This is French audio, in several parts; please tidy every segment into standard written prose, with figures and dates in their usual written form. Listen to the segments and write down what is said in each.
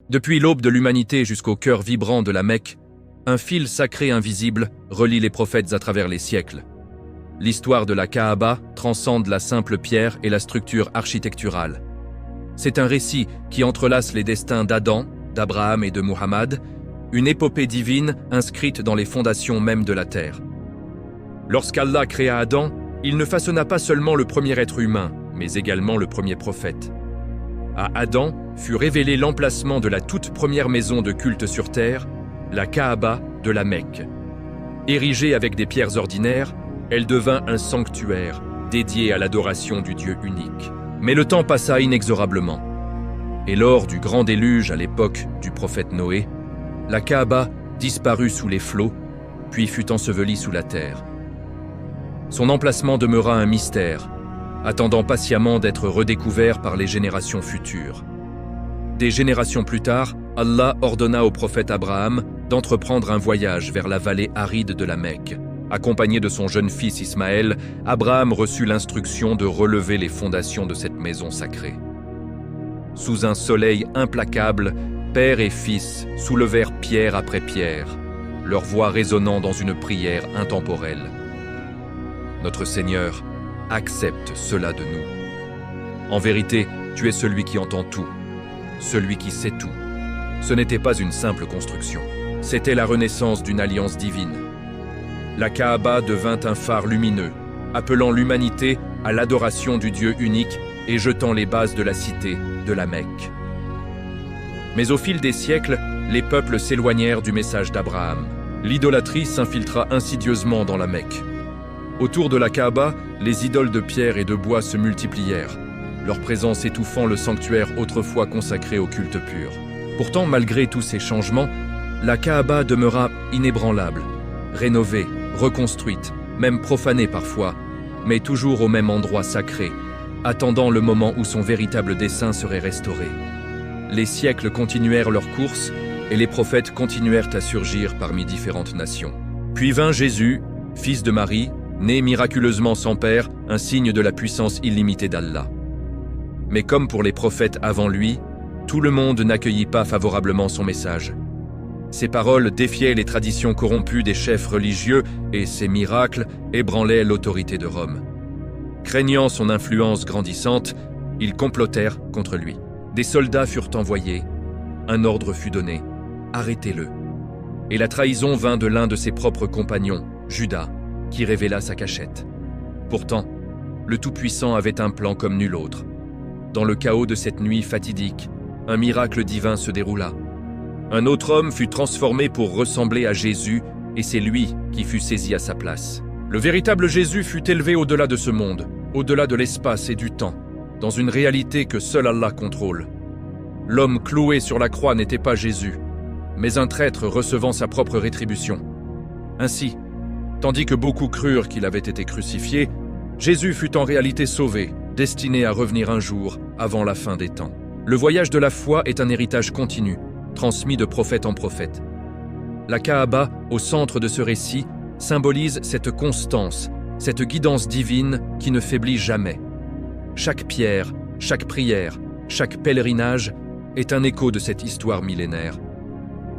Depuis l'aube de l'humanité jusqu'au cœur vibrant de la Mecque, un fil sacré invisible relie les prophètes à travers les siècles. L'histoire de la Kaaba transcende la simple pierre et la structure architecturale. C'est un récit qui entrelace les destins d'Adam, d'Abraham et de Muhammad, une épopée divine inscrite dans les fondations mêmes de la terre. Lorsqu'Allah créa Adam, il ne façonna pas seulement le premier être humain, mais également le premier prophète. À Adam fut révélé l'emplacement de la toute première maison de culte sur terre, la Kaaba de la Mecque. Érigée avec des pierres ordinaires, elle devint un sanctuaire dédié à l'adoration du Dieu unique. Mais le temps passa inexorablement. Et lors du grand déluge à l'époque du prophète Noé, la Kaaba disparut sous les flots, puis fut ensevelie sous la terre. Son emplacement demeura un mystère, attendant patiemment d'être redécouvert par les générations futures. Des générations plus tard, Allah ordonna au prophète Abraham d'entreprendre un voyage vers la vallée aride de la Mecque. Accompagné de son jeune fils Ismaël, Abraham reçut l'instruction de relever les fondations de cette maison sacrée. Sous un soleil implacable, père et fils soulevèrent pierre après pierre, leur voix résonnant dans une prière intemporelle. Notre Seigneur, accepte cela de nous. En vérité, tu es celui qui entend tout, celui qui sait tout. Ce n'était pas une simple construction, c'était la renaissance d'une alliance divine. La Kaaba devint un phare lumineux, appelant l'humanité à l'adoration du Dieu unique et jetant les bases de la cité de la Mecque. Mais au fil des siècles, les peuples s'éloignèrent du message d'Abraham. L'idolâtrie s'infiltra insidieusement dans la Mecque. Autour de la Kaaba, les idoles de pierre et de bois se multiplièrent, leur présence étouffant le sanctuaire autrefois consacré au culte pur. Pourtant, malgré tous ces changements, la Kaaba demeura inébranlable, rénovée, reconstruite, même profanée parfois, mais toujours au même endroit sacré, attendant le moment où son véritable dessein serait restauré. Les siècles continuèrent leur course et les prophètes continuèrent à surgir parmi différentes nations. Puis vint Jésus, fils de Marie, né miraculeusement sans père, un signe de la puissance illimitée d'Allah. Mais comme pour les prophètes avant lui, tout le monde n'accueillit pas favorablement son message. Ses paroles défiaient les traditions corrompues des chefs religieux et ses miracles ébranlaient l'autorité de Rome. Craignant son influence grandissante, ils complotèrent contre lui. Des soldats furent envoyés, un ordre fut donné, arrêtez-le. Et la trahison vint de l'un de ses propres compagnons, Judas, qui révéla sa cachette. Pourtant, le Tout-Puissant avait un plan comme nul autre. Dans le chaos de cette nuit fatidique, un miracle divin se déroula. Un autre homme fut transformé pour ressembler à Jésus, et c'est lui qui fut saisi à sa place. Le véritable Jésus fut élevé au-delà de ce monde, au-delà de l'espace et du temps, dans une réalité que seul Allah contrôle. L'homme cloué sur la croix n'était pas Jésus, mais un traître recevant sa propre rétribution. Ainsi, tandis que beaucoup crurent qu'il avait été crucifié, Jésus fut en réalité sauvé, destiné à revenir un jour avant la fin des temps. Le voyage de la foi est un héritage continu, transmis de prophète en prophète. La Kaaba, au centre de ce récit, symbolise cette constance, cette guidance divine qui ne faiblit jamais. Chaque pierre, chaque prière, chaque pèlerinage est un écho de cette histoire millénaire.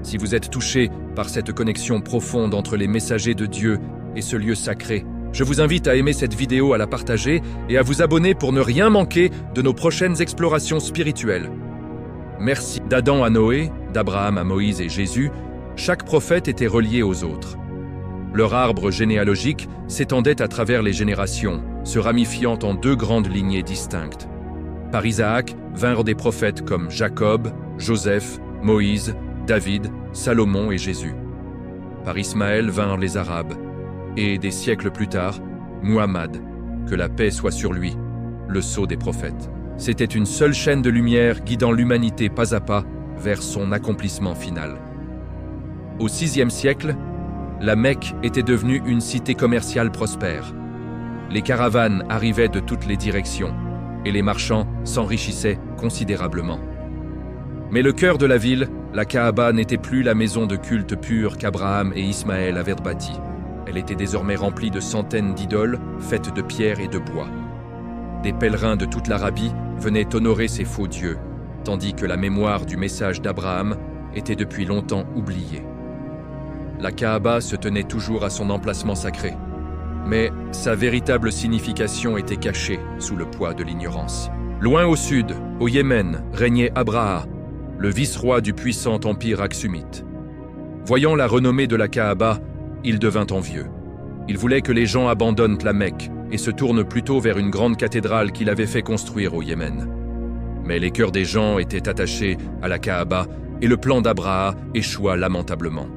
Si vous êtes touché par cette connexion profonde entre les messagers de Dieu et ce lieu sacré, je vous invite à aimer cette vidéo, à la partager et à vous abonner pour ne rien manquer de nos prochaines explorations spirituelles. Merci. D'Adam à Noé, d'Abraham à Moïse et Jésus, chaque prophète était relié aux autres. Leur arbre généalogique s'étendait à travers les générations, se ramifiant en deux grandes lignées distinctes. Par Isaac vinrent des prophètes comme Jacob, Joseph, Moïse, David, Salomon et Jésus. Par Ismaël vinrent les Arabes, et des siècles plus tard, Muhammad, que la paix soit sur lui, le sceau des prophètes. C'était une seule chaîne de lumière guidant l'humanité pas à pas vers son accomplissement final. Au VIe siècle, la Mecque était devenue une cité commerciale prospère. Les caravanes arrivaient de toutes les directions, et les marchands s'enrichissaient considérablement. Mais le cœur de la ville, la Kaaba, n'était plus la maison de culte pure qu'Abraham et Ismaël avaient bâtie. Elle était désormais remplie de centaines d'idoles faites de pierre et de bois. Des pèlerins de toute l'Arabie venaient honorer ces faux dieux, tandis que la mémoire du message d'Abraham était depuis longtemps oubliée. La Kaaba se tenait toujours à son emplacement sacré, mais sa véritable signification était cachée sous le poids de l'ignorance. Loin au sud, au Yémen, régnait Abraha, le vice-roi du puissant empire aksumite. Voyant la renommée de la Kaaba, il devint envieux. Il voulait que les gens abandonnent la Mecque et se tournent plutôt vers une grande cathédrale qu'il avait fait construire au Yémen. Mais les cœurs des gens étaient attachés à la Kaaba et le plan d'Abraha échoua lamentablement.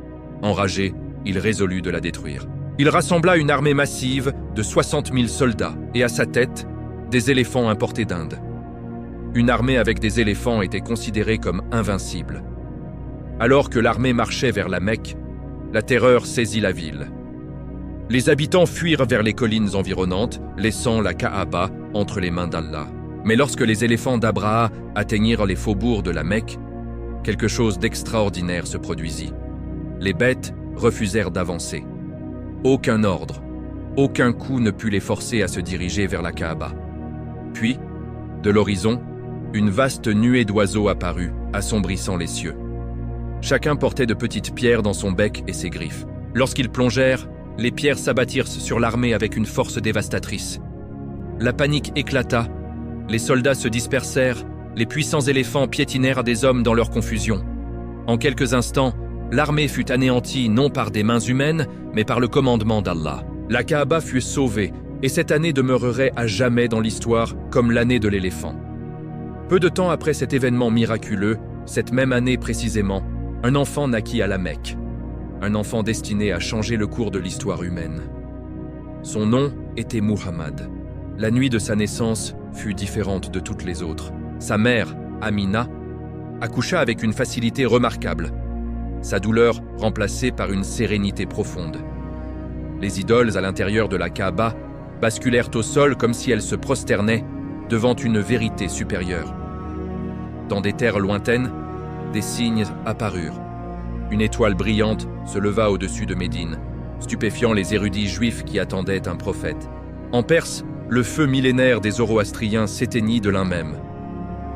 Enragé, il résolut de la détruire. Il rassembla une armée massive de 60 000 soldats et à sa tête, des éléphants importés d'Inde. Une armée avec des éléphants était considérée comme invincible. Alors que l'armée marchait vers la Mecque, la terreur saisit la ville. Les habitants fuirent vers les collines environnantes, laissant la Kaaba entre les mains d'Allah. Mais lorsque les éléphants d'Abraha atteignirent les faubourgs de la Mecque, quelque chose d'extraordinaire se produisit. Les bêtes refusèrent d'avancer. Aucun ordre, aucun coup ne put les forcer à se diriger vers la Kaaba. Puis, de l'horizon, une vaste nuée d'oiseaux apparut, assombrissant les cieux. Chacun portait de petites pierres dans son bec et ses griffes. Lorsqu'ils plongèrent, les pierres s'abattirent sur l'armée avec une force dévastatrice. La panique éclata, les soldats se dispersèrent, les puissants éléphants piétinèrent des hommes dans leur confusion. En quelques instants, l'armée fut anéantie non par des mains humaines, mais par le commandement d'Allah. La Kaaba fut sauvée, et cette année demeurerait à jamais dans l'histoire comme l'année de l'éléphant. Peu de temps après cet événement miraculeux, cette même année précisément, un enfant naquit à la Mecque. Un enfant destiné à changer le cours de l'histoire humaine. Son nom était Muhammad. La nuit de sa naissance fut différente de toutes les autres. Sa mère, Amina, accoucha avec une facilité remarquable, sa douleur remplacée par une sérénité profonde. Les idoles à l'intérieur de la Kaaba basculèrent au sol comme si elles se prosternaient devant une vérité supérieure. Dans des terres lointaines, des signes apparurent. Une étoile brillante se leva au-dessus de Médine, stupéfiant les érudits juifs qui attendaient un prophète. En Perse, le feu millénaire des Zoroastriens s'éteignit de l'un même.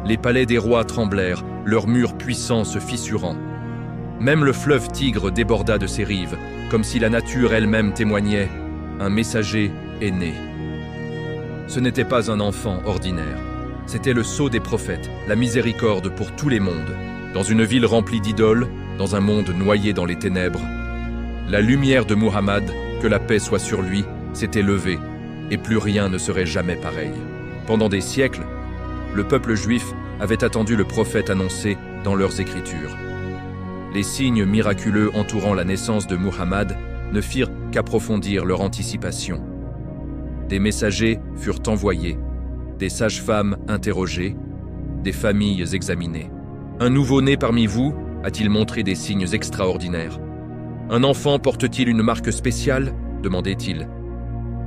Les palais des rois tremblèrent, leurs murs puissants se fissurant. Même le fleuve Tigre déborda de ses rives, comme si la nature elle-même témoignait « Un messager est né ». Ce n'était pas un enfant ordinaire. C'était le sceau des prophètes, la miséricorde pour tous les mondes. Dans une ville remplie d'idoles, dans un monde noyé dans les ténèbres, la lumière de Muhammad, que la paix soit sur lui, s'était levée, et plus rien ne serait jamais pareil. Pendant des siècles, le peuple juif avait attendu le prophète annoncé dans leurs écritures. Les signes miraculeux entourant la naissance de Muhammad ne firent qu'approfondir leur anticipation. Des messagers furent envoyés, des sages-femmes interrogées, des familles examinées. Un nouveau-né parmi vous a-t-il montré des signes extraordinaires? Un enfant porte-t-il une marque spéciale? Demandait-il.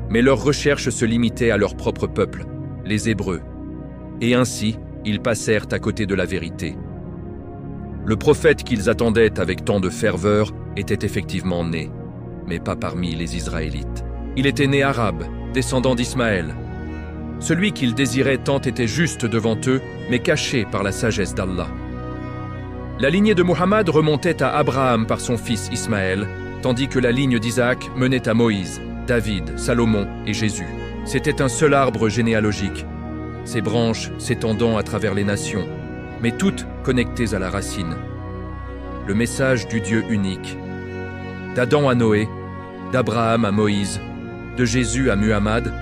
Mais leurs recherches se limitaient à leur propre peuple, les Hébreux. Et ainsi, ils passèrent à côté de la vérité. Le prophète qu'ils attendaient avec tant de ferveur était effectivement né, mais pas parmi les Israélites. Il était né arabe, descendant d'Ismaël. Celui qu'ils désiraient tant était juste devant eux, mais caché par la sagesse d'Allah. La lignée de Muhammad remontait à Abraham par son fils Ismaël, tandis que la ligne d'Isaac menait à Moïse, David, Salomon et Jésus. C'était un seul arbre généalogique, ses branches s'étendant à travers les nations, mais toutes connectées à la racine. Le message du Dieu unique. D'Adam à Noé, d'Abraham à Moïse, de Jésus à Muhammad,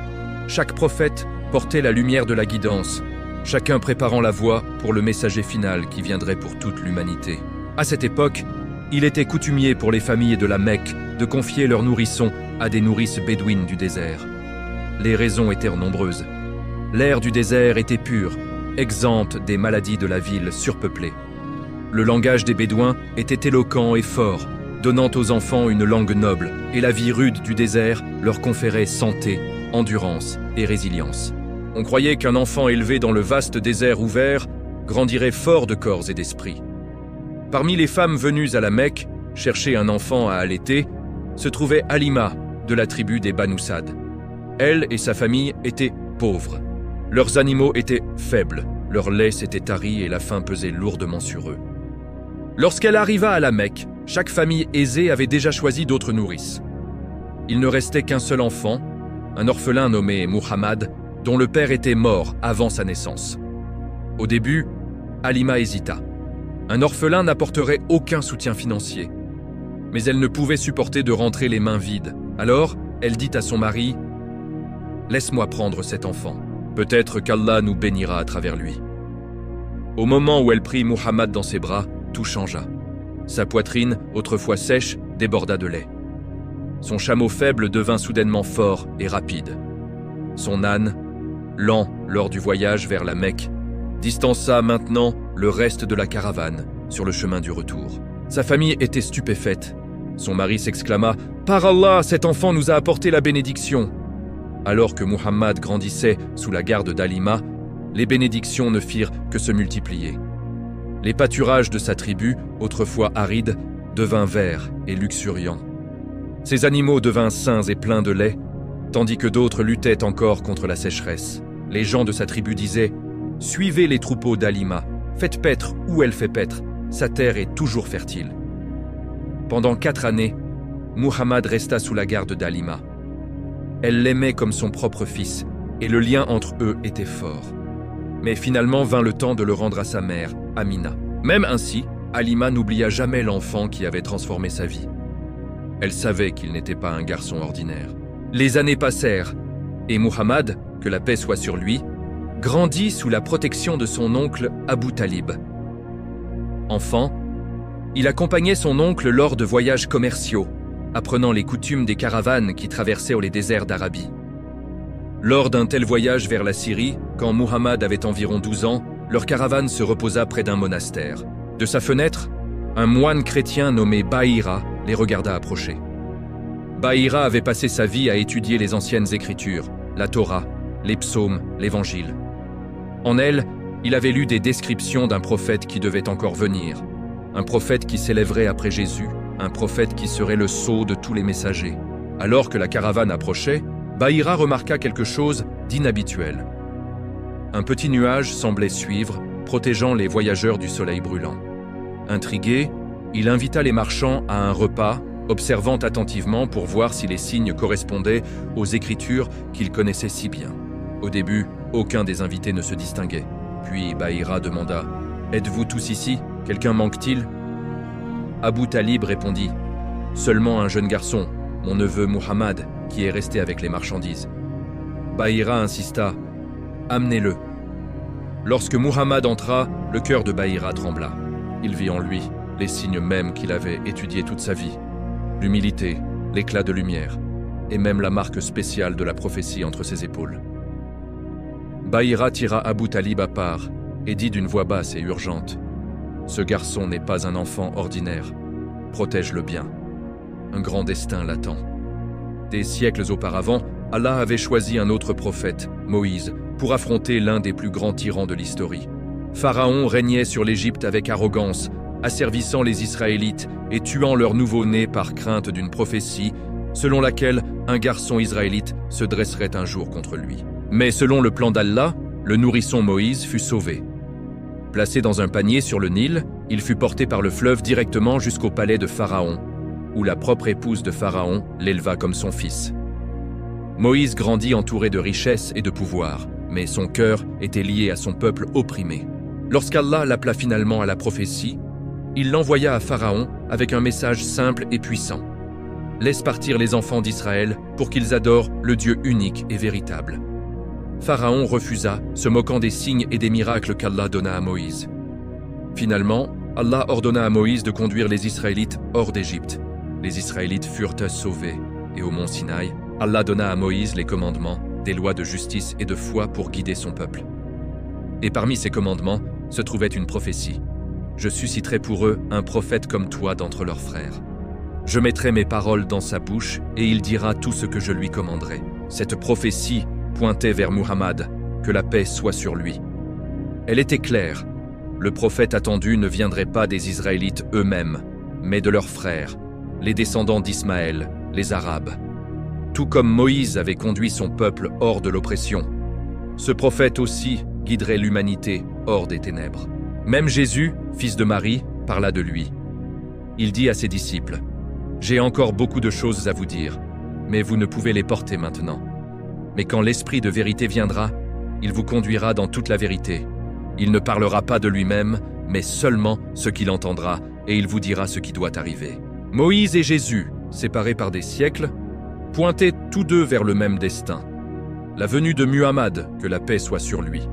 chaque prophète portait la lumière de la guidance, chacun préparant la voie pour le messager final qui viendrait pour toute l'humanité. À cette époque, il était coutumier pour les familles de la Mecque de confier leurs nourrissons à des nourrices bédouines du désert. Les raisons étaient nombreuses. L'air du désert était pur, exempte des maladies de la ville surpeuplée. Le langage des Bédouins était éloquent et fort, donnant aux enfants une langue noble, et la vie rude du désert leur conférait santé, endurance et résilience. On croyait qu'un enfant élevé dans le vaste désert ouvert grandirait fort de corps et d'esprit. Parmi les femmes venues à la Mecque chercher un enfant à allaiter, se trouvait Halima, de la tribu des Banu Sad. Elle et sa famille étaient pauvres. Leurs animaux étaient faibles, leur lait s'était tari et la faim pesait lourdement sur eux. Lorsqu'elle arriva à la Mecque, chaque famille aisée avait déjà choisi d'autres nourrices. Il ne restait qu'un seul enfant, un orphelin nommé Muhammad, dont le père était mort avant sa naissance. Au début, Halima hésita. Un orphelin n'apporterait aucun soutien financier. Mais elle ne pouvait supporter de rentrer les mains vides. Alors, elle dit à son mari « Laisse-moi prendre cet enfant. Peut-être qu'Allah nous bénira à travers lui. » Au moment où elle prit Muhammad dans ses bras, tout changea. Sa poitrine, autrefois sèche, déborda de lait. Son chameau faible devint soudainement fort et rapide. Son âne, lent lors du voyage vers la Mecque, distança maintenant le reste de la caravane sur le chemin du retour. Sa famille était stupéfaite. Son mari s'exclama « Par Allah, cet enfant nous a apporté la bénédiction !» Alors que Muhammad grandissait sous la garde d'Halima, les bénédictions ne firent que se multiplier. Les pâturages de sa tribu, autrefois arides, devinrent verts et luxuriants. Ses animaux devinrent sains et pleins de lait, tandis que d'autres luttaient encore contre la sécheresse. Les gens de sa tribu disaient « Suivez les troupeaux d'Halima, faites paître où elle fait paître, sa terre est toujours fertile. » Pendant 4 années, Muhammad resta sous la garde d'Halima. Elle l'aimait comme son propre fils, et le lien entre eux était fort. Mais finalement vint le temps de le rendre à sa mère, Amina. Même ainsi, Halima n'oublia jamais l'enfant qui avait transformé sa vie. Elle savait qu'il n'était pas un garçon ordinaire. Les années passèrent, et Muhammad, que la paix soit sur lui, grandit sous la protection de son oncle Abu Talib. Enfant, il accompagnait son oncle lors de voyages commerciaux, apprenant les coutumes des caravanes qui traversaient les déserts d'Arabie. Lors d'un tel voyage vers la Syrie, quand Muhammad avait environ 12 ans, leur caravane se reposa près d'un monastère. De sa fenêtre, un moine chrétien nommé Bahira les regarda approcher. Bahira avait passé sa vie à étudier les anciennes écritures, la Torah, les psaumes, l'évangile. En elle, il avait lu des descriptions d'un prophète qui devait encore venir, un prophète qui s'élèverait après Jésus, un prophète qui serait le sceau de tous les messagers. Alors que la caravane approchait, Bahira remarqua quelque chose d'inhabituel. Un petit nuage semblait suivre, protégeant les voyageurs du soleil brûlant. Intrigué, il invita les marchands à un repas, observant attentivement pour voir si les signes correspondaient aux écritures qu'il connaissait si bien. Au début, aucun des invités ne se distinguait. Puis Bahira demanda « Êtes-vous tous ici? Quelqu'un manque-t-il » Abu Talib répondit « Seulement un jeune garçon, mon neveu Muhammad, qui est resté avec les marchandises. » Bahira insista « Amenez-le. » Lorsque Muhammad entra, le cœur de Bahira trembla. Il vit en lui les signes mêmes qu'il avait étudiés toute sa vie. L'humilité, l'éclat de lumière, et même la marque spéciale de la prophétie entre ses épaules. Bahira tira Abu Talib à part et dit d'une voix basse et urgente « Ce garçon n'est pas un enfant ordinaire. Protège-le bien. Un grand destin l'attend. » Des siècles auparavant, Allah avait choisi un autre prophète, Moïse, pour affronter l'un des plus grands tyrans de l'histoire. Pharaon régnait sur l'Égypte avec arrogance, asservissant les Israélites et tuant leur nouveau-né par crainte d'une prophétie selon laquelle un garçon israélite se dresserait un jour contre lui. Mais selon le plan d'Allah, le nourrisson Moïse fut sauvé. Placé dans un panier sur le Nil, il fut porté par le fleuve directement jusqu'au palais de Pharaon, où la propre épouse de Pharaon l'éleva comme son fils. Moïse grandit entouré de richesses et de pouvoir, mais son cœur était lié à son peuple opprimé. Lorsqu'Allah l'appela finalement à la prophétie, il l'envoya à Pharaon avec un message simple et puissant. « Laisse partir les enfants d'Israël pour qu'ils adorent le Dieu unique et véritable. » Pharaon refusa, se moquant des signes et des miracles qu'Allah donna à Moïse. Finalement, Allah ordonna à Moïse de conduire les Israélites hors d'Égypte. Les Israélites furent sauvés, et au mont Sinaï, Allah donna à Moïse les commandements, des lois de justice et de foi pour guider son peuple. Et parmi ces commandements se trouvait une prophétie. « Je susciterai pour eux un prophète comme toi d'entre leurs frères. Je mettrai mes paroles dans sa bouche et il dira tout ce que je lui commanderai. » Cette prophétie pointait vers Muhammad, que la paix soit sur lui. Elle était claire. Le prophète attendu ne viendrait pas des Israélites eux-mêmes, mais de leurs frères, les descendants d'Ismaël, les Arabes. Tout comme Moïse avait conduit son peuple hors de l'oppression, ce prophète aussi guiderait l'humanité hors des ténèbres. Même Jésus, fils de Marie, parla de lui. Il dit à ses disciples, « J'ai encore beaucoup de choses à vous dire, mais vous ne pouvez les porter maintenant. Mais quand l'Esprit de vérité viendra, il vous conduira dans toute la vérité. Il ne parlera pas de lui-même, mais seulement ce qu'il entendra, et il vous dira ce qui doit arriver. » Moïse et Jésus, séparés par des siècles, pointaient tous deux vers le même destin, la venue de Muhammad, que la paix soit sur lui.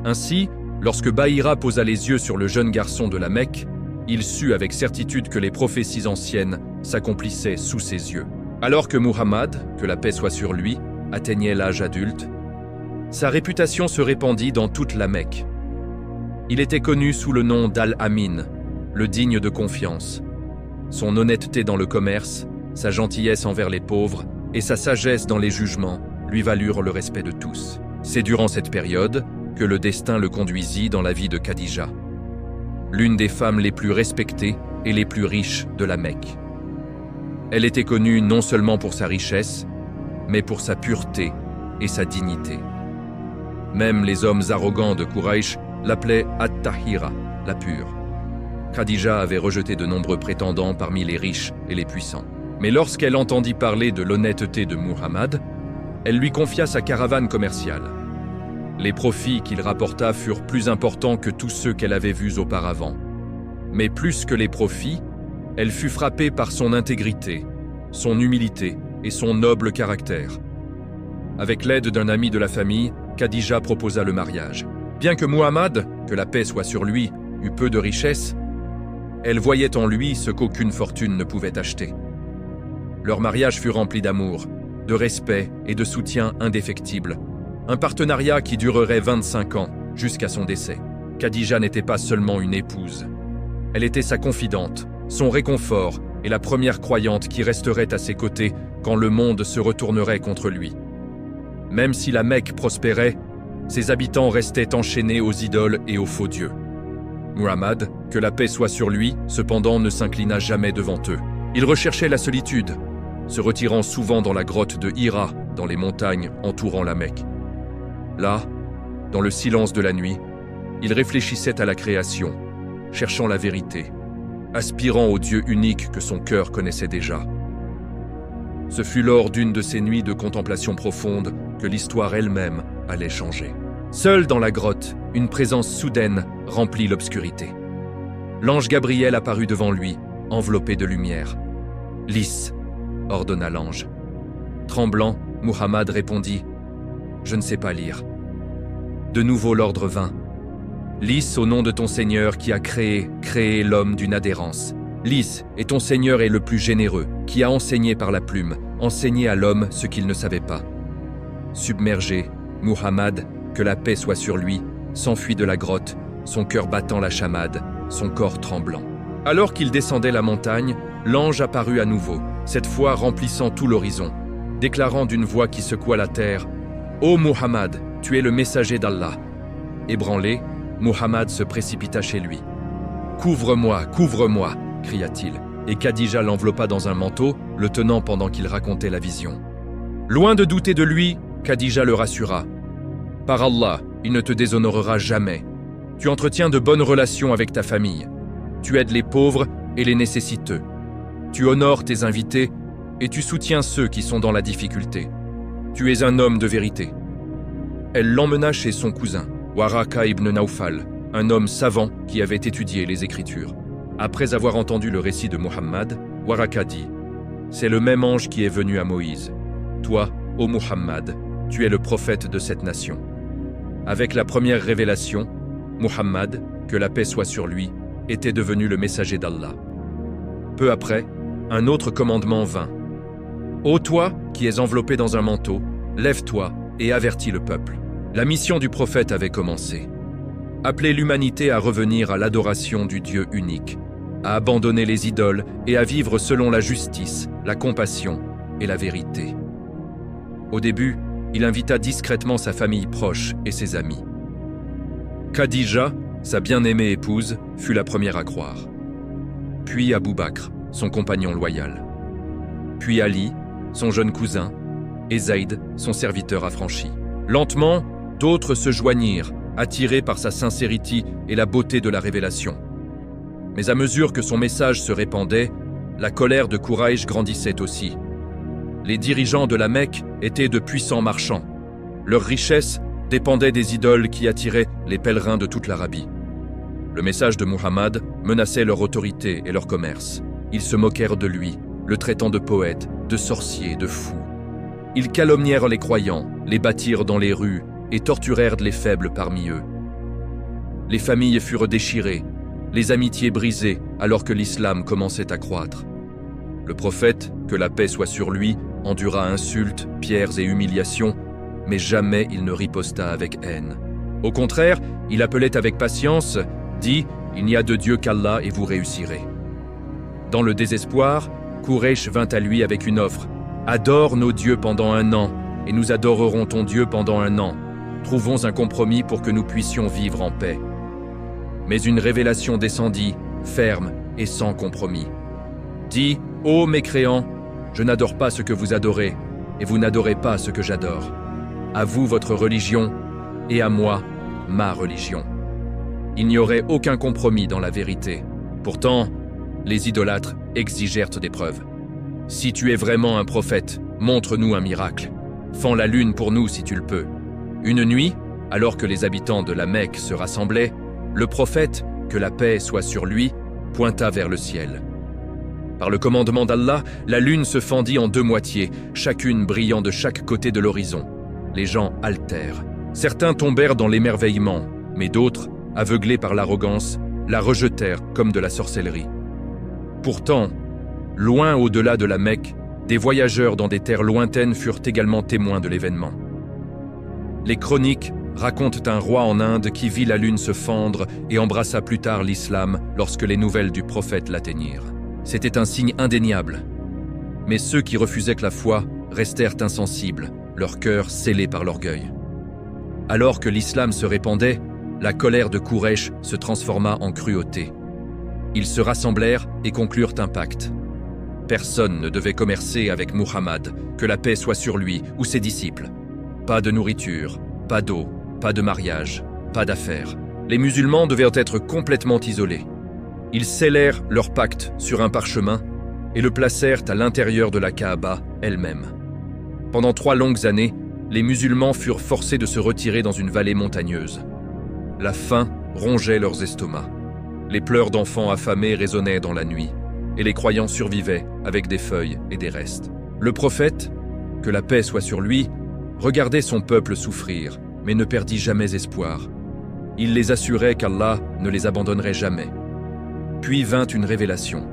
Ainsi, lorsque Bahira posa les yeux sur le jeune garçon de la Mecque, il sut avec certitude que les prophéties anciennes s'accomplissaient sous ses yeux. Alors que Muhammad, que la paix soit sur lui, atteignait l'âge adulte, sa réputation se répandit dans toute la Mecque. Il était connu sous le nom d'Al-Amin, le digne de confiance. Son honnêteté dans le commerce, sa gentillesse envers les pauvres et sa sagesse dans les jugements lui valurent le respect de tous. C'est durant cette période que le destin le conduisit dans la vie de Khadija, l'une des femmes les plus respectées et les plus riches de la Mecque. Elle était connue non seulement pour sa richesse, mais pour sa pureté et sa dignité. Même les hommes arrogants de Quraysh l'appelaient At-Tahira, la pure. Khadija avait rejeté de nombreux prétendants parmi les riches et les puissants. Mais lorsqu'elle entendit parler de l'honnêteté de Muhammad, elle lui confia sa caravane commerciale. Les profits qu'il rapporta furent plus importants que tous ceux qu'elle avait vus auparavant. Mais plus que les profits, elle fut frappée par son intégrité, son humilité et son noble caractère. Avec l'aide d'un ami de la famille, Khadija proposa le mariage. Bien que Muhammad, que la paix soit sur lui, eût peu de richesse, elle voyait en lui ce qu'aucune fortune ne pouvait acheter. Leur mariage fut rempli d'amour, de respect et de soutien indéfectible. Un partenariat qui durerait 25 ans, jusqu'à son décès. Khadija n'était pas seulement une épouse. Elle était sa confidente, son réconfort et la première croyante qui resterait à ses côtés quand le monde se retournerait contre lui. Même si la Mecque prospérait, ses habitants restaient enchaînés aux idoles et aux faux dieux. Muhammad, que la paix soit sur lui, cependant ne s'inclina jamais devant eux. Il recherchait la solitude, se retirant souvent dans la grotte de Hira, dans les montagnes entourant la Mecque. Là, dans le silence de la nuit, il réfléchissait à la création, cherchant la vérité, aspirant au Dieu unique que son cœur connaissait déjà. Ce fut lors d'une de ces nuits de contemplation profonde que l'histoire elle-même allait changer. Seul dans la grotte, une présence soudaine remplit l'obscurité. L'ange Gabriel apparut devant lui, enveloppé de lumière. « Lis !» ordonna l'ange. Tremblant, Muhammad répondit « Je ne sais pas lire. » De nouveau l'ordre vint. « Lis au nom de ton Seigneur qui a créé l'homme d'une adhérence. Lis, et ton Seigneur est le plus généreux, qui a enseigné par la plume, enseigné à l'homme ce qu'il ne savait pas. » Submergé, Muhammad, que la paix soit sur lui, s'enfuit de la grotte, son cœur battant la chamade, son corps tremblant. Alors qu'il descendait la montagne, l'ange apparut à nouveau, cette fois remplissant tout l'horizon, déclarant d'une voix qui secoua la terre « Ô Muhammad, tu es le messager d'Allah !» Ébranlé, Muhammad se précipita chez lui. « Couvre-moi, couvre-moi !» cria-t-il, et Khadija l'enveloppa dans un manteau, le tenant pendant qu'il racontait la vision. Loin de douter de lui, Khadija le rassura. « Par Allah, il ne te déshonorera jamais. Tu entretiens de bonnes relations avec ta famille. Tu aides les pauvres et les nécessiteux. Tu honores tes invités et tu soutiens ceux qui sont dans la difficulté. Tu es un homme de vérité. » Elle l'emmena chez son cousin, Waraka ibn Nawfal, un homme savant qui avait étudié les Écritures. Après avoir entendu le récit de Muhammad, Waraka dit « C'est le même ange qui est venu à Moïse. Toi, ô Muhammad, tu es le prophète de cette nation. » Avec la première révélation, Muhammad, que la paix soit sur lui, était devenu le messager d'Allah. Peu après, un autre commandement vint. « Ô toi, qui es enveloppé dans un manteau, lève-toi et avertis le peuple. » La mission du prophète avait commencé. Appeler l'humanité à revenir à l'adoration du Dieu unique, à abandonner les idoles et à vivre selon la justice, la compassion et la vérité. Au début, il invita discrètement sa famille proche et ses amis. Khadija, sa bien-aimée épouse, fut la première à croire. Puis Abu Bakr, son compagnon loyal. Puis Ali, son jeune cousin, et Zayd, son serviteur affranchi. Lentement, d'autres se joignirent, attiré par sa sincérité et la beauté de la révélation. Mais à mesure que son message se répandait, la colère de Quraïsh grandissait aussi. Les dirigeants de la Mecque étaient de puissants marchands. Leur richesse dépendait des idoles qui attiraient les pèlerins de toute l'Arabie. Le message de Muhammad menaçait leur autorité et leur commerce. Ils se moquèrent de lui, le traitant de poète, de sorcier, de fou. Ils calomnièrent les croyants, les battirent dans les rues et torturèrent les faibles parmi eux. Les familles furent déchirées, les amitiés brisées alors que l'islam commençait à croître. Le prophète, que la paix soit sur lui, endura insultes, pierres et humiliations, mais jamais il ne riposta avec haine. Au contraire, il appelait avec patience, dit « Il n'y a de Dieu qu'Allah et vous réussirez ». Dans le désespoir, Quraysh vint à lui avec une offre « Adore nos dieux pendant 1 an, et nous adorerons ton Dieu pendant 1 an. Trouvons un compromis pour que nous puissions vivre en paix. » Mais une révélation descendit, ferme et sans compromis. Dis, ô mécréants, je n'adore pas ce que vous adorez, et vous n'adorez pas ce que j'adore. À vous votre religion, et à moi ma religion. Il n'y aurait aucun compromis dans la vérité. Pourtant, les idolâtres exigèrent des preuves. Si tu es vraiment un prophète, montre-nous un miracle. Fends la lune pour nous si tu le peux. Une nuit, alors que les habitants de la Mecque se rassemblaient, le prophète, que la paix soit sur lui, pointa vers le ciel. Par le commandement d'Allah, la lune se fendit en 2 moitiés, chacune brillant de chaque côté de l'horizon. Les gens haltèrent. Certains tombèrent dans l'émerveillement, mais d'autres, aveuglés par l'arrogance, la rejetèrent comme de la sorcellerie. Pourtant, loin au-delà de la Mecque, des voyageurs dans des terres lointaines furent également témoins de l'événement. Les chroniques racontent un roi en Inde qui vit la lune se fendre et embrassa plus tard l'islam lorsque les nouvelles du prophète l'atteignirent. C'était un signe indéniable. Mais ceux qui refusaient la foi restèrent insensibles, leur cœur scellé par l'orgueil. Alors que l'islam se répandait, la colère de Quraysh se transforma en cruauté. Ils se rassemblèrent et conclurent un pacte. Personne ne devait commercer avec Muhammad, que la paix soit sur lui ou ses disciples. Pas de nourriture, pas d'eau, pas de mariage, pas d'affaires. Les musulmans devaient être complètement isolés. Ils scellèrent leur pacte sur un parchemin et le placèrent à l'intérieur de la Kaaba elle-même. Pendant 3 longues années, les musulmans furent forcés de se retirer dans une vallée montagneuse. La faim rongeait leurs estomacs. Les pleurs d'enfants affamés résonnaient dans la nuit, et les croyants survivaient avec des feuilles et des restes. Le prophète, que la paix soit sur lui, regardait son peuple souffrir, mais ne perdit jamais espoir. Il les assurait qu'Allah ne les abandonnerait jamais. Puis vint une révélation.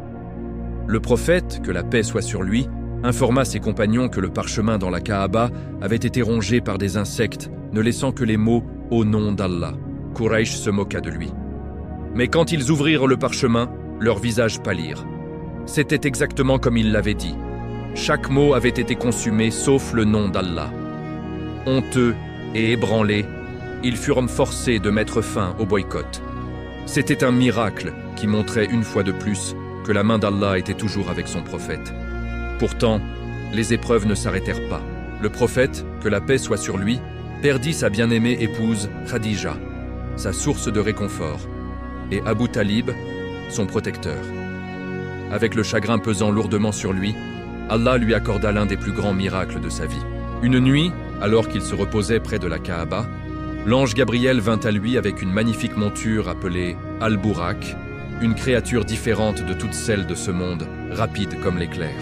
Le prophète, que la paix soit sur lui, informa ses compagnons que le parchemin dans la Kaaba avait été rongé par des insectes, ne laissant que les mots « Au nom d'Allah ». Quraysh se moqua de lui. Mais quand ils ouvrirent le parchemin, leurs visages pâlirent. C'était exactement comme il l'avait dit. Chaque mot avait été consumé sauf le nom d'Allah. Honteux et ébranlés, ils furent forcés de mettre fin au boycott. C'était un miracle qui montrait une fois de plus que la main d'Allah était toujours avec son prophète. Pourtant, les épreuves ne s'arrêtèrent pas. Le prophète, que la paix soit sur lui, perdit sa bien-aimée épouse Khadija, sa source de réconfort, et Abu Talib, son protecteur. Avec le chagrin pesant lourdement sur lui, Allah lui accorda l'un des plus grands miracles de sa vie. Une nuit, alors qu'il se reposait près de la Kaaba, l'ange Gabriel vint à lui avec une magnifique monture appelée Al-Burak, une créature différente de toutes celles de ce monde, rapide comme l'éclair.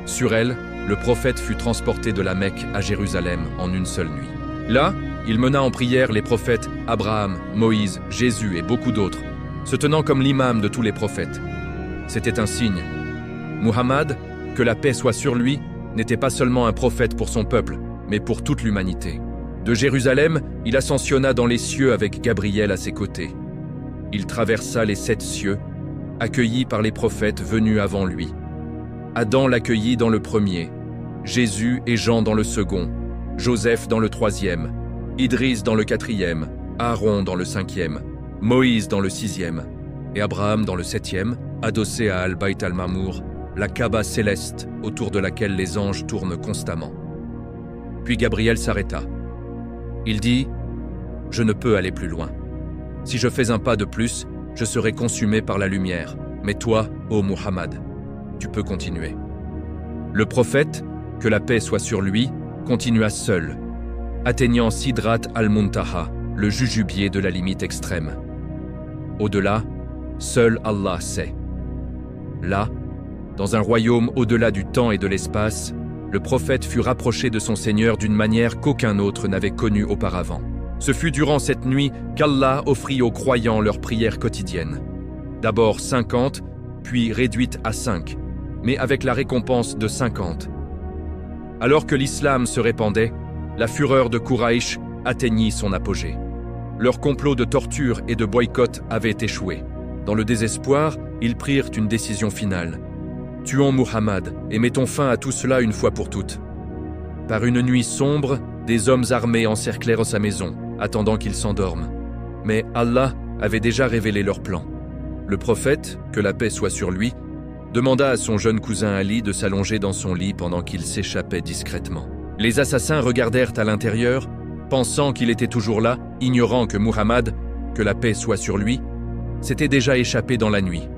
Sur elle, le prophète fut transporté de la Mecque à Jérusalem en une seule nuit. Là, il mena en prière les prophètes Abraham, Moïse, Jésus et beaucoup d'autres, se tenant comme l'imam de tous les prophètes. C'était un signe. Muhammad, que la paix soit sur lui, n'était pas seulement un prophète pour son peuple, mais pour toute l'humanité. De Jérusalem, il ascensionna dans les cieux avec Gabriel à ses côtés. Il traversa les 7 cieux, accueilli par les prophètes venus avant lui. Adam l'accueillit dans le premier, Jésus et Jean dans le second, Joseph dans le 3e, Idriss dans le 4e, Aaron dans le 5e, Moïse dans le 6e, et Abraham dans le 7e, adossé à Al-Bayt al-Mamour, la Kaaba céleste autour de laquelle les anges tournent constamment. Puis Gabriel s'arrêta. Il dit « je ne peux aller plus loin. Si je fais un pas de plus, je serai consumé par la lumière. Mais toi, ô Muhammad, tu peux continuer. » Le prophète, que la paix soit sur lui, continua seul, atteignant Sidrat al-Muntaha, le jujubier de la limite extrême. Au-delà, seul Allah sait. Là, dans un royaume au-delà du temps et de l'espace, le prophète fut rapproché de son Seigneur d'une manière qu'aucun autre n'avait connue auparavant. Ce fut durant cette nuit qu'Allah offrit aux croyants leurs prières quotidiennes. D'abord 50, puis réduite à 5, mais avec la récompense de 50. Alors que l'islam se répandait, la fureur de Quraïch atteignit son apogée. Leur complot de torture et de boycott avait échoué. Dans le désespoir, ils prirent une décision finale. « Tuons Muhammad et mettons fin à tout cela une fois pour toutes. » Par une nuit sombre, des hommes armés encerclèrent sa maison, attendant qu'il s'endorme. Mais Allah avait déjà révélé leur plan. Le prophète, que la paix soit sur lui, demanda à son jeune cousin Ali de s'allonger dans son lit pendant qu'il s'échappait discrètement. Les assassins regardèrent à l'intérieur, pensant qu'il était toujours là, ignorant que Muhammad, que la paix soit sur lui, s'était déjà échappé dans la nuit.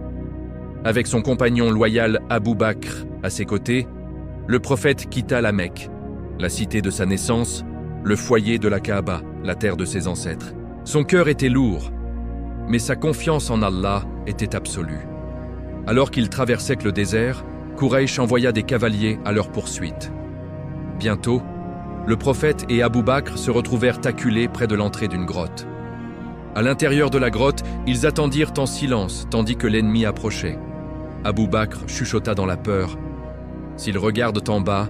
Avec son compagnon loyal Abu Bakr à ses côtés, le prophète quitta la Mecque, la cité de sa naissance, le foyer de la Kaaba, la terre de ses ancêtres. Son cœur était lourd, mais sa confiance en Allah était absolue. Alors qu'il traversait le désert, Quraïch envoya des cavaliers à leur poursuite. Bientôt, le prophète et Abu Bakr se retrouvèrent acculés près de l'entrée d'une grotte. À l'intérieur de la grotte, ils attendirent en silence tandis que l'ennemi approchait. Abu Bakr chuchota dans la peur. « S'ils regardent en bas,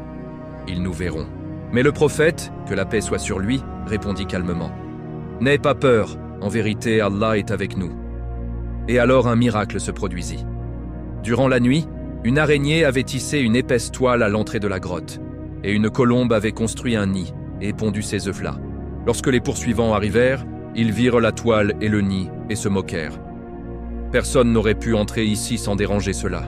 ils nous verront. » Mais le prophète, que la paix soit sur lui, répondit calmement. « N'aie pas peur, en vérité Allah est avec nous. » Et alors un miracle se produisit. Durant la nuit, une araignée avait tissé une épaisse toile à l'entrée de la grotte, et une colombe avait construit un nid et pondu ses œufs là. Lorsque les poursuivants arrivèrent, ils virent la toile et le nid et se moquèrent. Personne n'aurait pu entrer ici sans déranger cela.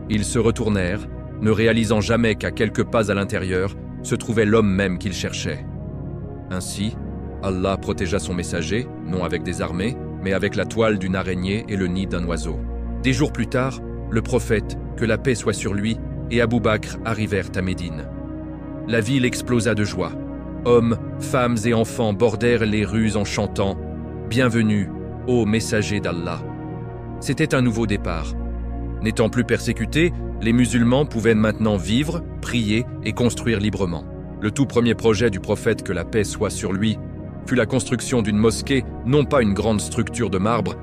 Ils se retournèrent, ne réalisant jamais qu'à quelques pas à l'intérieur se trouvait l'homme même qu'ils cherchaient. Ainsi, Allah protégea son messager, non avec des armées, mais avec la toile d'une araignée et le nid d'un oiseau. Des jours plus tard, le prophète, que la paix soit sur lui, et Abu Bakr arrivèrent à Médine. La ville explosa de joie. Hommes, femmes et enfants bordèrent les rues en chantant « Bienvenue, ô messager d'Allah ». C'était un nouveau départ. N'étant plus persécutés, les musulmans pouvaient maintenant vivre, prier et construire librement. Le tout premier projet du prophète, que la paix soit sur lui, fut la construction d'une mosquée, non pas une grande structure de marbre,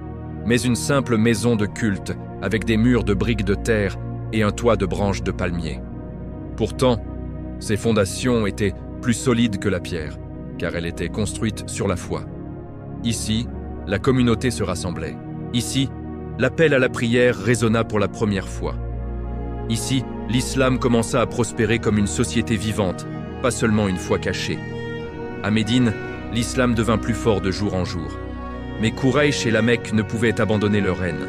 mais une simple maison de culte avec des murs de briques de terre et un toit de branches de palmier. Pourtant, ses fondations étaient plus solides que la pierre, car elle était construite sur la foi. Ici, la communauté se rassemblait. Ici, l'appel à la prière résonna pour la première fois. Ici, l'islam commença à prospérer comme une société vivante, pas seulement une foi cachée. À Médine, l'islam devint plus fort de jour en jour. Mais Quraïch et la Mecque ne pouvaient abandonner leur reine.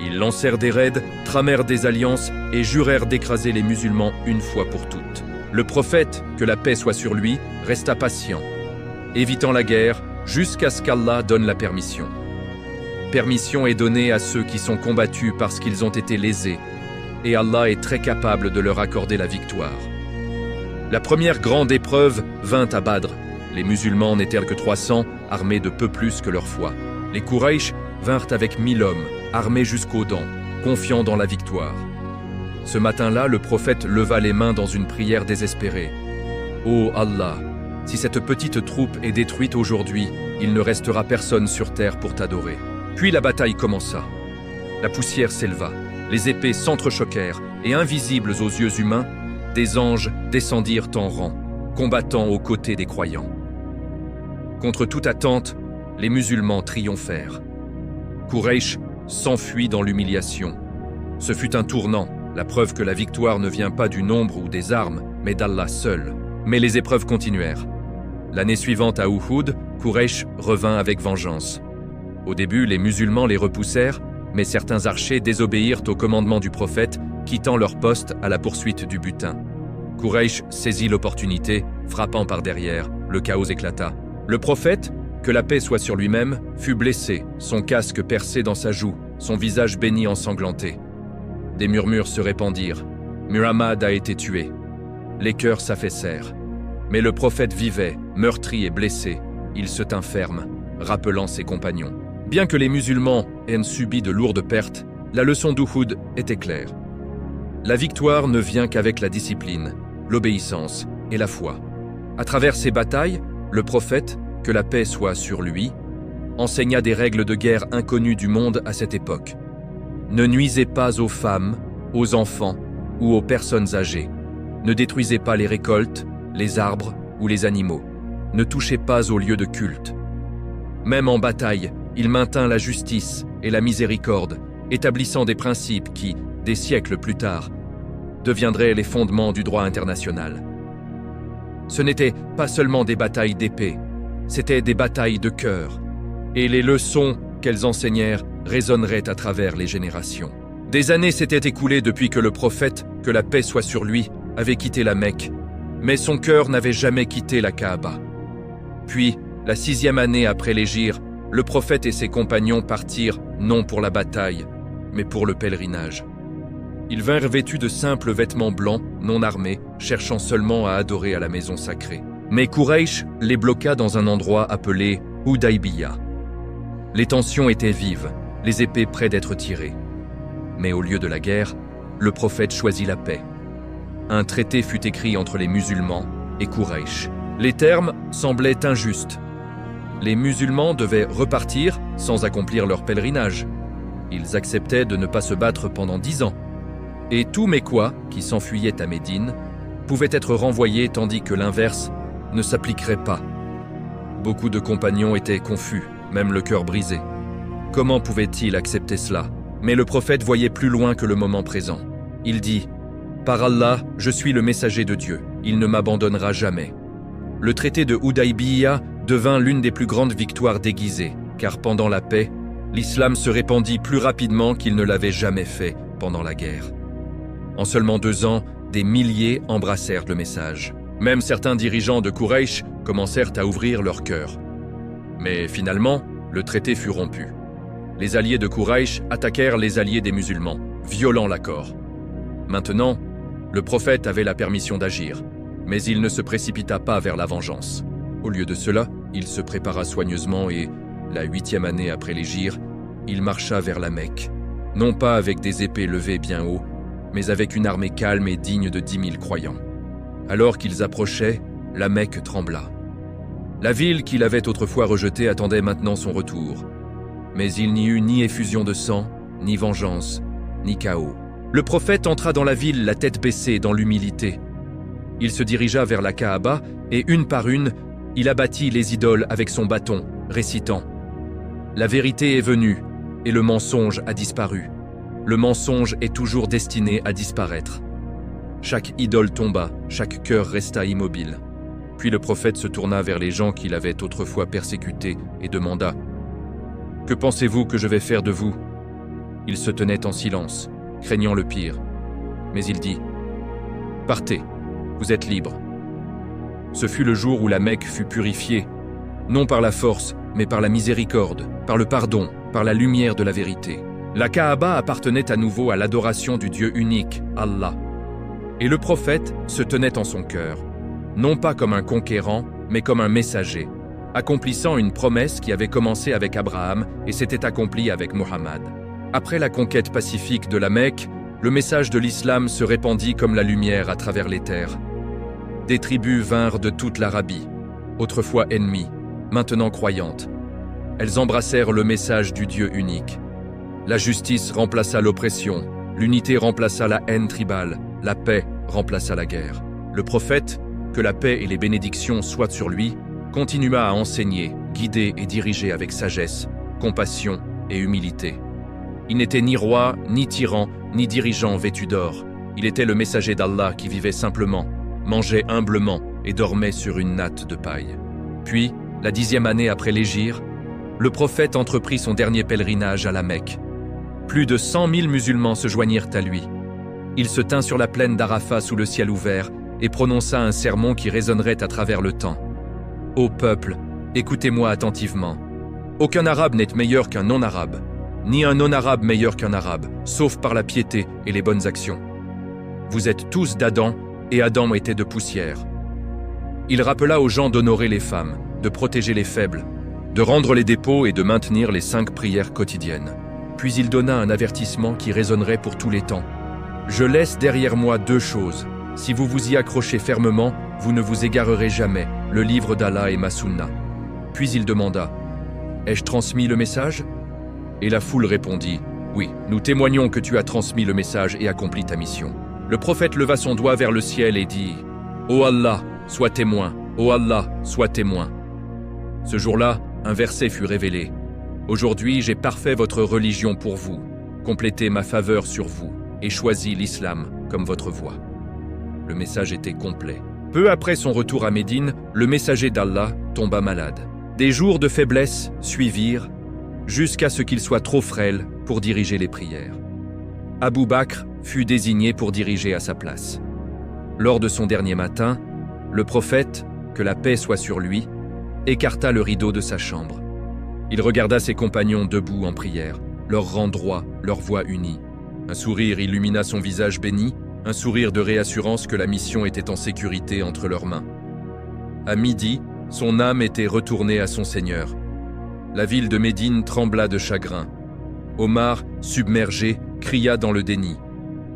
Ils lancèrent des raids, tramèrent des alliances et jurèrent d'écraser les musulmans une fois pour toutes. Le prophète, que la paix soit sur lui, resta patient, évitant la guerre jusqu'à ce qu'Allah donne la permission. Permission est donnée à ceux qui sont combattus parce qu'ils ont été lésés, et Allah est très capable de leur accorder la victoire. La première grande épreuve vint à Badr. Les musulmans n'étaient que 300, armés de peu plus que leur foi. Les Quraïch vinrent avec 1000 hommes, armés jusqu'aux dents, confiants dans la victoire. Ce matin-là, le prophète leva les mains dans une prière désespérée. « Ô Allah, si cette petite troupe est détruite aujourd'hui, il ne restera personne sur terre pour t'adorer. » Puis la bataille commença. La poussière s'éleva, les épées s'entrechoquèrent, et invisibles aux yeux humains, des anges descendirent en rang, combattant aux côtés des croyants. Contre toute attente, les musulmans triomphèrent. Quraïch s'enfuit dans l'humiliation. Ce fut un tournant, la preuve que la victoire ne vient pas du nombre ou des armes, mais d'Allah seul. Mais les épreuves continuèrent. L'année suivante à Uhud, Quraïch revint avec vengeance. Au début, les musulmans les repoussèrent, mais certains archers désobéirent au commandement du prophète, quittant leur poste à la poursuite du butin. Quraïch saisit l'opportunité, frappant par derrière, le chaos éclata. Le prophète, que la paix soit sur lui-même, fut blessé, son casque percé dans sa joue, son visage béni ensanglanté. Des murmures se répandirent. Muhammad a été tué. Les cœurs s'affaissèrent. Mais le prophète vivait, meurtri et blessé. Il se tint ferme, rappelant ses compagnons. Bien que les musulmans aient subi de lourdes pertes, la leçon d'Uhud était claire. La victoire ne vient qu'avec la discipline, l'obéissance et la foi. À travers ces batailles, le prophète, que la paix soit sur lui, enseigna des règles de guerre inconnues du monde à cette époque. Ne nuisez pas aux femmes, aux enfants ou aux personnes âgées. Ne détruisez pas les récoltes, les arbres ou les animaux. Ne touchez pas aux lieux de culte. Même en bataille, il maintint la justice et la miséricorde, établissant des principes qui, des siècles plus tard, deviendraient les fondements du droit international. Ce n'étaient pas seulement des batailles d'épée, c'étaient des batailles de cœur, et les leçons qu'elles enseignèrent résonneraient à travers les générations. Des années s'étaient écoulées depuis que le prophète, que la paix soit sur lui, avait quitté la Mecque, mais son cœur n'avait jamais quitté la Kaaba. Puis, la 6e année après l'hégire, le prophète et ses compagnons partirent non pour la bataille, mais pour le pèlerinage. Ils vinrent vêtus de simples vêtements blancs, non armés, cherchant seulement à adorer à la maison sacrée. Mais Quraysh les bloqua dans un endroit appelé Hudaybiya. Les tensions étaient vives, les épées près d'être tirées. Mais au lieu de la guerre, le prophète choisit la paix. Un traité fut écrit entre les musulmans et Quraysh. Les termes semblaient injustes. Les musulmans devaient repartir sans accomplir leur pèlerinage. Ils acceptaient de ne pas se battre pendant 10 ans. Et tout Mécois, qui s'enfuyait à Médine, pouvait être renvoyé tandis que l'inverse ne s'appliquerait pas. Beaucoup de compagnons étaient confus, même le cœur brisé. Comment pouvaient-ils accepter cela? Mais le prophète voyait plus loin que le moment présent. Il dit « Par Allah, je suis le messager de Dieu, il ne m'abandonnera jamais. » Le traité de Hudaybiya devint l'une des plus grandes victoires déguisées, car pendant la paix, l'islam se répandit plus rapidement qu'il ne l'avait jamais fait pendant la guerre. En seulement 2 ans, des milliers embrassèrent le message. Même certains dirigeants de Quraysh commencèrent à ouvrir leur cœur. Mais finalement, le traité fut rompu. Les alliés de Quraysh attaquèrent les alliés des musulmans, violant l'accord. Maintenant, le prophète avait la permission d'agir, mais il ne se précipita pas vers la vengeance. Au lieu de cela, il se prépara soigneusement et, la 8e année après l'hégire, il marcha vers la Mecque, non pas avec des épées levées bien haut, mais avec une armée calme et digne de 10 000 croyants. Alors qu'ils approchaient, la Mecque trembla. La ville qu'il avait autrefois rejetée attendait maintenant son retour. Mais il n'y eut ni effusion de sang, ni vengeance, ni chaos. Le prophète entra dans la ville la tête baissée dans l'humilité. Il se dirigea vers la Kaaba et une par une, il abattit les idoles avec son bâton, récitant « La vérité est venue et le mensonge a disparu. Le mensonge est toujours destiné à disparaître. » Chaque idole tomba, chaque cœur resta immobile. Puis le prophète se tourna vers les gens qu'il avait autrefois persécutés et demanda « Que pensez-vous que je vais faire de vous ?» Ils se tenaient en silence, craignant le pire. Mais il dit « Partez, vous êtes libres. » Ce fut le jour où la Mecque fut purifiée, non par la force, mais par la miséricorde, par le pardon, par la lumière de la vérité. La Kaaba appartenait à nouveau à l'adoration du Dieu unique, Allah. Et le prophète se tenait en son cœur, non pas comme un conquérant, mais comme un messager, accomplissant une promesse qui avait commencé avec Abraham et s'était accomplie avec Mohammed. Après la conquête pacifique de la Mecque, le message de l'islam se répandit comme la lumière à travers les terres. Des tribus vinrent de toute l'Arabie, autrefois ennemies, maintenant croyantes. Elles embrassèrent le message du Dieu unique. La justice remplaça l'oppression, l'unité remplaça la haine tribale, la paix remplaça la guerre. Le prophète, que la paix et les bénédictions soient sur lui, continua à enseigner, guider et diriger avec sagesse, compassion et humilité. Il n'était ni roi, ni tyran, ni dirigeant vêtu d'or. Il était le messager d'Allah qui vivait simplement, mangeait humblement et dormait sur une natte de paille. Puis, la 10e année après l'hégire, le prophète entreprit son dernier pèlerinage à la Mecque. Plus de 100 000 musulmans se joignirent à lui. Il se tint sur la plaine d'Arafat sous le ciel ouvert et prononça un sermon qui résonnerait à travers le temps. « Ô peuple, Écoutez-moi attentivement. Aucun arabe n'est meilleur qu'un non-arabe, ni un non-arabe meilleur qu'un arabe, sauf par la piété et les bonnes actions. Vous êtes tous d'Adam, et Adam était de poussière. Il rappela aux gens d'honorer les femmes, de protéger les faibles, de rendre les dépôts et de maintenir les 5 prières quotidiennes. Puis il donna un avertissement qui résonnerait pour tous les temps. Je laisse derrière moi 2 choses. Si vous vous y accrochez fermement, vous ne vous égarerez jamais, le livre d'Allah et ma sunna. Puis il demanda, ai-je transmis le message? Et la foule répondit, oui, nous témoignons que tu as transmis le message et accompli ta mission. Le prophète leva son doigt vers le ciel et dit, ô Allah, sois témoin, ô Allah, sois témoin. Ce jour-là, un verset fut révélé. Aujourd'hui, j'ai parfait votre religion pour vous, complété ma faveur sur vous, et choisi l'islam comme votre voie. Le message était complet. Peu après son retour à Médine, le messager d'Allah tomba malade. Des jours de faiblesse suivirent, jusqu'à ce qu'il soit trop frêle pour diriger les prières. Abou Bakr fut désigné pour diriger à sa place. Lors de son dernier matin, le prophète, que la paix soit sur lui, écarta le rideau de sa chambre. Il regarda ses compagnons debout en prière, leurs rangs droits, leurs voix unies. Un sourire illumina son visage béni, un sourire de réassurance que la mission était en sécurité entre leurs mains. À midi, son âme était retournée à son Seigneur. La ville de Médine trembla de chagrin. Omar, submergé, cria dans le déni.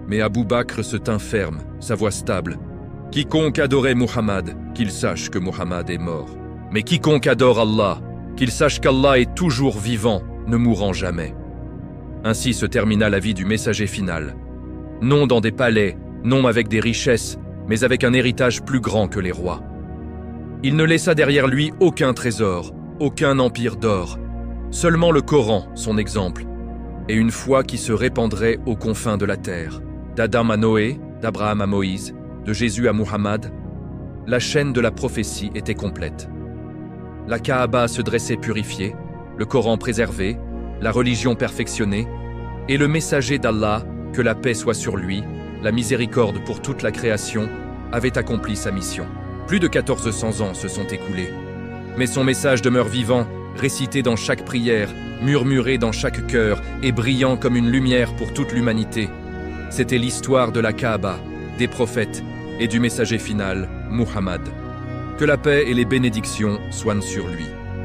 Mais Abou Bakr se tint ferme, sa voix stable. Quiconque adorait Muhammad, qu'il sache que Muhammad est mort. Mais quiconque adore Allah, qu'il sache qu'Allah est toujours vivant, ne mourant jamais. Ainsi se termina la vie du messager final. Non dans des palais, non avec des richesses, mais avec un héritage plus grand que les rois. Il ne laissa derrière lui aucun trésor, aucun empire d'or, seulement le Coran, son exemple, et une foi qui se répandrait aux confins de la terre. D'Adam à Noé, d'Abraham à Moïse, de Jésus à Muhammad, la chaîne de la prophétie était complète. La Kaaba se dressait purifiée, le Coran préservé, la religion perfectionnée, et le messager d'Allah, que la paix soit sur lui, la miséricorde pour toute la création, avait accompli sa mission. Plus de 1400 ans se sont écoulés. Mais son message demeure vivant, récité dans chaque prière, murmuré dans chaque cœur et brillant comme une lumière pour toute l'humanité. C'était l'histoire de la Kaaba, des prophètes et du messager final, Muhammad. Que la paix et les bénédictions soient sur lui.